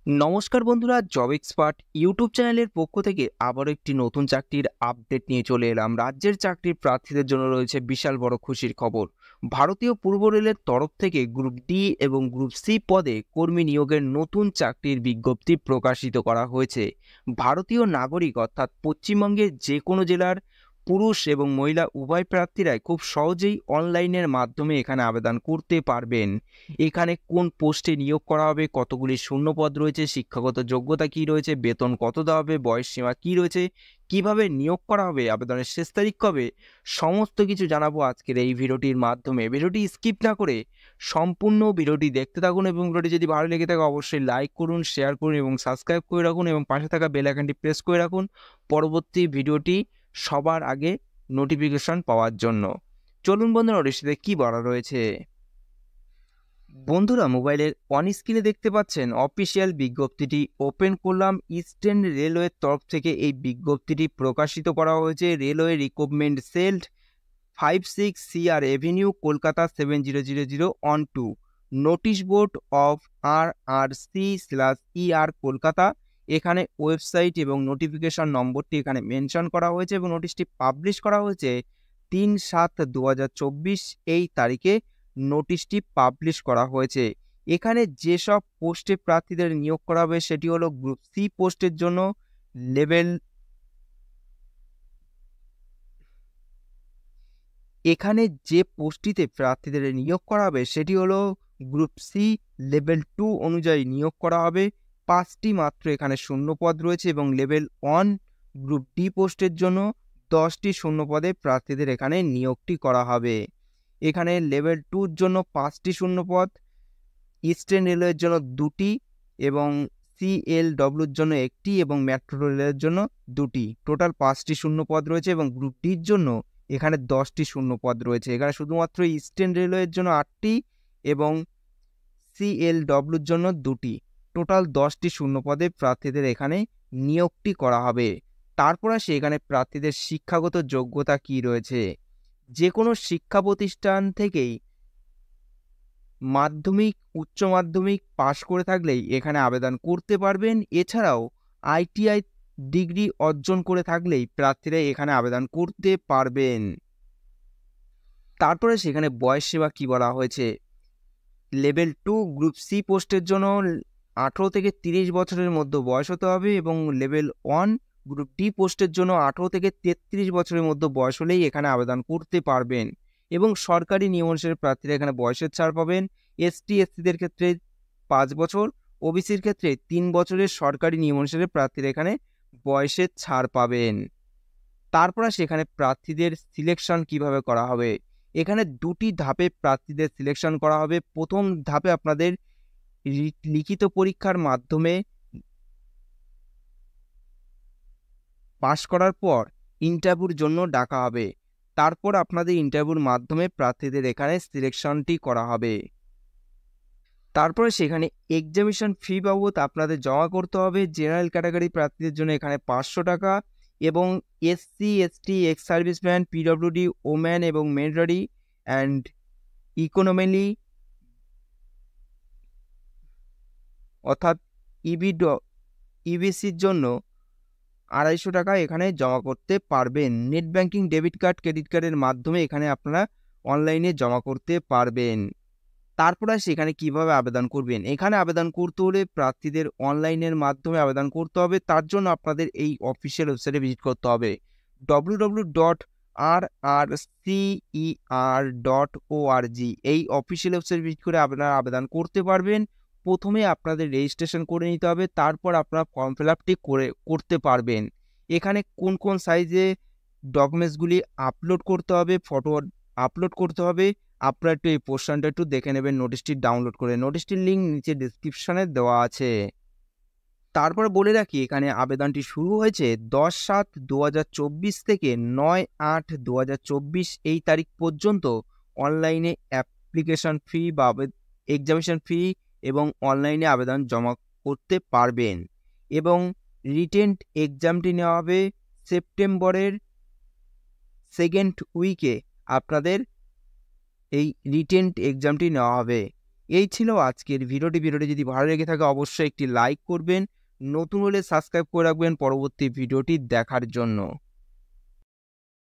নমস্কার বন্ধুরা, job expert YouTube চ্যানেলের পক্ষ থেকে আবারও একটি নতুন চাকরির আপডেট নিয়ে চলে এলাম। রাজ্যের চাকরির প্রার্থীদের জন্য রয়েছে বিশাল বড় খুশির খবর। ভারতীয় পূর্ব রেলের তরফ থেকে গ্রুপ ডি এবং গ্রুপ সি পদে কর্মী নিয়োগের নতুন চাকরির বিজ্ঞপ্তি প্রকাশিত করা হয়েছে। ভারতীয় নাগরিক অর্থাৎ পশ্চিমবঙ্গের যে কোনো জেলার পুরুষ এবং মহিলা উভয় প্রার্থীরাই খুব সহজেই অনলাইনের মাধ্যমে এখানে আবেদন করতে পারবেন। এখানে কোন পোস্টে নিয়োগ করা হবে, কতগুলি শূন্যপদ রয়েছে, শিক্ষাগত যোগ্যতা কি রয়েছে, বেতন কত দেওয়া হবে, বয়স সীমা কি রয়েছে, কিভাবে নিয়োগ করা হবে, আবেদনের শেষ তারিখ কবে, সমস্ত কিছু জানাবো আজকের এই ভিডিওটির মাধ্যমে। ভিডিওটি স্কিপ না করে সম্পূর্ণ ভিডিওটি দেখতে থাকুন এবং ভিডিওটি যদি ভালো লেগে থাকে অবশ্যই লাইক করুন, শেয়ার করুন এবং সাবস্ক্রাইব করে রাখুন এবং পাশে থাকা বেল আইকনটি প্রেস করে রাখুন পরবর্তী ভিডিওটি সবার আগে নোটিফিকেশন পাওয়ার জন্য। চলুন বন্ধুরা, ওটিতে কি বলা রয়েছে। বন্ধুরা, মোবাইলের অন স্ক্রিনে দেখতে পাচ্ছেন অফিসিয়াল বিজ্ঞপ্তিটি ওপেন করলাম। ইস্টার্ন রেলওয়ের তরফ থেকে এই বিজ্ঞপ্তিটি প্রকাশিত করা হয়েছে। Railway recruitment sell 56 CR Avenue, Kolkata 700012। Notice board of RRC/ER Kolkata. এখানে ওয়েবসাইট এবং নোটিফিকেশন নম্বরটি এখানে মেনশন করা হয়েছে এবং নোটিশটি পাবলিশ করা হয়েছে 3/7/2024 এই তারিখে নোটিশটি পাবলিশ করা হয়েছে। এখানে যেসব পোস্টে প্রার্থীদের নিয়োগ করা হবে সেটি হলো গ্রুপ সি পোস্টের জন্য লেভেল এখানে যে পোস্টটিতে প্রার্থীদের নিয়োগ করা হবে সেটি হলো গ্রুপ সি লেভেল 2 অনুযায়ী নিয়োগ করা হবে। 5টি মাত্র এখানে শূন্যপদ রয়েছে এবং লেভেল 1 গ্রুপ ডি পোস্টের জন্য 10টি শূন্যপদে প্রার্থীদের এখানে নিয়োগটি করা হবে। এখানে লেভেল 2-র জন্য 5টি শূন্যপদ, ইস্টার্ন রেলওয়ের জন্য 2টি এবং CLWর জন্য 1টি এবং মেট্রো রেলের জন্য 2টি। টোটাল 5টি শূন্যপদ রয়েছে এবং গ্রুপ ডির জন্য এখানে 10টি শূন্যপদ রয়েছে। এখানে শুধুমাত্র ইস্টার্ন রেলওয়ের জন্য 8টি এবং CLWর জন্য 2টি। টোটাল 10টি শূন্যপদে প্রার্থীদের এখানে নিয়োগটি করা হবে। তারপর আসে এখানে প্রার্থীদের শিক্ষাগত যোগ্যতা কি রয়েছে। যে কোনো শিক্ষা প্রতিষ্ঠান থেকেই মাধ্যমিক, উচ্চ মাধ্যমিক পাশ করে থাকলেই এখানে আবেদন করতে পারবেন। এছাড়াও ITI ডিগ্রি অর্জন করে থাকলেই প্রার্থীরা এখানে আবেদন করতে পারবেন। তারপরে সেখানে বয়স সীমা কি বলা হয়েছে। লেভেল 2 গ্রুপ সি পোস্টের জন্য 18 থেকে 30 বছরের মধ্যে বয়স হতে হবে এবং লেভেল 1 গ্রুপ ডি পোস্টের জন্য 18 থেকে 33 বছরের মধ্যে বয়স হলেই এখানে আবেদন করতে পারবেন এবং সরকারি নিয়ম অনুসারে প্রার্থীরা এখানে বয়সের ছাড় পাবেন। ST/SCদের ক্ষেত্রে 5 বছর, ওবিসির ক্ষেত্রে 3 বছরের সরকারি নিয়ম অনুসারে প্রার্থীরা এখানে বয়সের ছাড় পাবেন। তারপর সেখানে প্রার্থীদের সিলেকশন কিভাবে করা হবে। এখানে 2টি ধাপে প্রার্থীদের সিলেকশন করা হবে। প্রথম ধাপে আপনাদের লিখিত পরীক্ষার মাধ্যমে পাশ করার পর ইন্টারভিউর জন্য ডাকা হবে। তারপর আপনাদের ইন্টারভিউর মাধ্যমে প্রার্থীদের এখানে সিলেকশনটি করা হবে। তারপরে সেখানে এক্সামিনেশন ফি বাবদ আপনাদের জমা করতে হবে। জেনারেল ক্যাটাগরি প্রার্থীদের জন্য এখানে 500 টাকা এবং SC/ST, ex serviceman, PWD, woman এবং মেন্ডারি অ্যান্ড ইকোনমিলি অর্থাৎ EBCর জন্য 250 টাকা এখানে জমা করতে পারবেন। Net banking, debit card, credit কার্ডের মাধ্যমে এখানে আপনারা অনলাইনে জমা করতে পারবেন। তারপরে সেখানে কিভাবে আবেদন করবেন। এখানে আবেদন করতে হলে প্রার্থীদের অনলাইনের মাধ্যমে আবেদন করতে হবে। তার জন্য আপনাদের এই অফিসিয়াল ওয়েবসাইটে ভিজিট করতে হবে www.rrcer.org। এই অফিসিয়াল ওয়েবসাইট ভিজিট করে আপনারা আবেদন করতে পারবেন। প্রথমে আপনাদের রেজিস্ট্রেশন করে নিতে হবে, তারপর আপনারা ফর্ম ফিল আপটি করতে পারবেন। এখানে কোন কোন সাইজে ডকুমেন্টসগুলি আপলোড করতে হবে, ফটো আপলোড করতে হবে, আপনারা একটু এই পোর্শনটা একটু দেখে নেবেন নোটিশটি ডাউনলোড করে। নোটিশটির লিঙ্ক নিচে ডিসক্রিপশনে দেওয়া আছে। তারপরে বলে রাখি এখানে আবেদনটি শুরু হয়েছে 10/7/2024 থেকে 9/8/2024 এই তারিখ পর্যন্ত। অনলাইনে অ্যাপ্লিকেশন ফি বা এক্সামিনেশন ফি এবং অনলাইনে আবেদন জমা করতে পারবেন এবং রিটেন এক্সামটি নেওয়া হবে সেপ্টেম্বরের 2nd উইকে। আপনাদের এই রিটেন এক্সামটি নেওয়া হবে। এই ছিল আজকের ভিডিওটি যদি ভালো লেগে থাকে অবশ্যই একটি লাইক করবেন, নতুন হলে সাবস্ক্রাইব করে রাখবেন পরবর্তী ভিডিওটি দেখার জন্য।